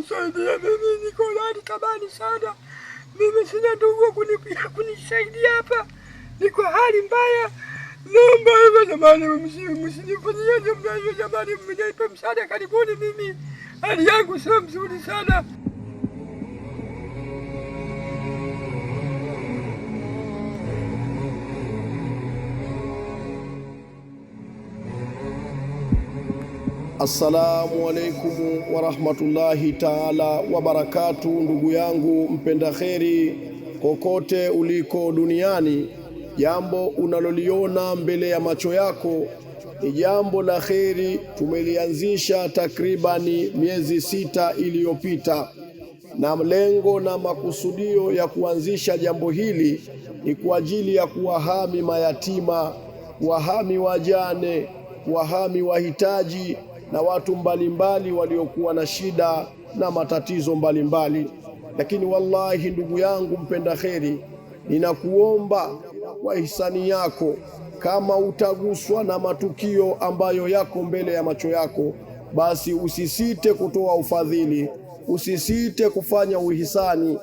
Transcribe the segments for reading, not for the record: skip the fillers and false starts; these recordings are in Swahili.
kunisaidia mimi, niko hali tabani sana. Mimi sina ndugu kunisaidia hapa, niko hali mbaya. Naomba hivyo jamani, msinifanyie namna hiyo jamani, mnipe msaada karibuni, mimi hali yangu sio mzuri sana. Assalamu alaikum wa rahmatullahi taala wa barakatu. Ndugu yangu mpenda kheri, kokote uliko duniani, jambo unaloliona mbele ya macho yako ni jambo la kheri. Tumelianzisha takribani miezi 6 iliyopita, na lengo na makusudio ya kuanzisha jambo hili ni kwa ajili ya kuwahami mayatima, kuwahami wajane, kuwahami wahitaji na watu mbalimbali waliokuwa na shida na matatizo mbalimbali. Lakini wallahi ndugu yangu mpenda kheri, ninakuomba kwa ihsani yako, kama utaguswa na matukio ambayo yako mbele ya macho yako, basi usisite kutoa ufadhili, usisite kufanya uhisani.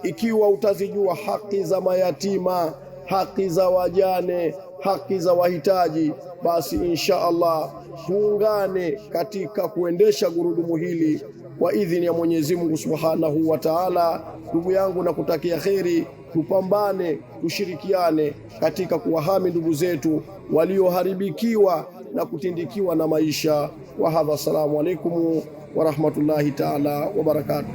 Ikiwa utazijua haki za mayatima, haki za wajane, haki za wahitaji, basi insha Allah tuungane katika kuendesha gurudumu hili kwa idhini ya Mwenyezi Mungu Subhanahu wa Ta'ala. Ndugu yangu, na kutakia kheri, tupambane, tushirikiane katika kuwahami ndugu zetu walioharibikiwa na kutindikiwa na maisha. Wa hadha, assalamu alaikum wa rahmatullahi ta'ala wa barakatuh.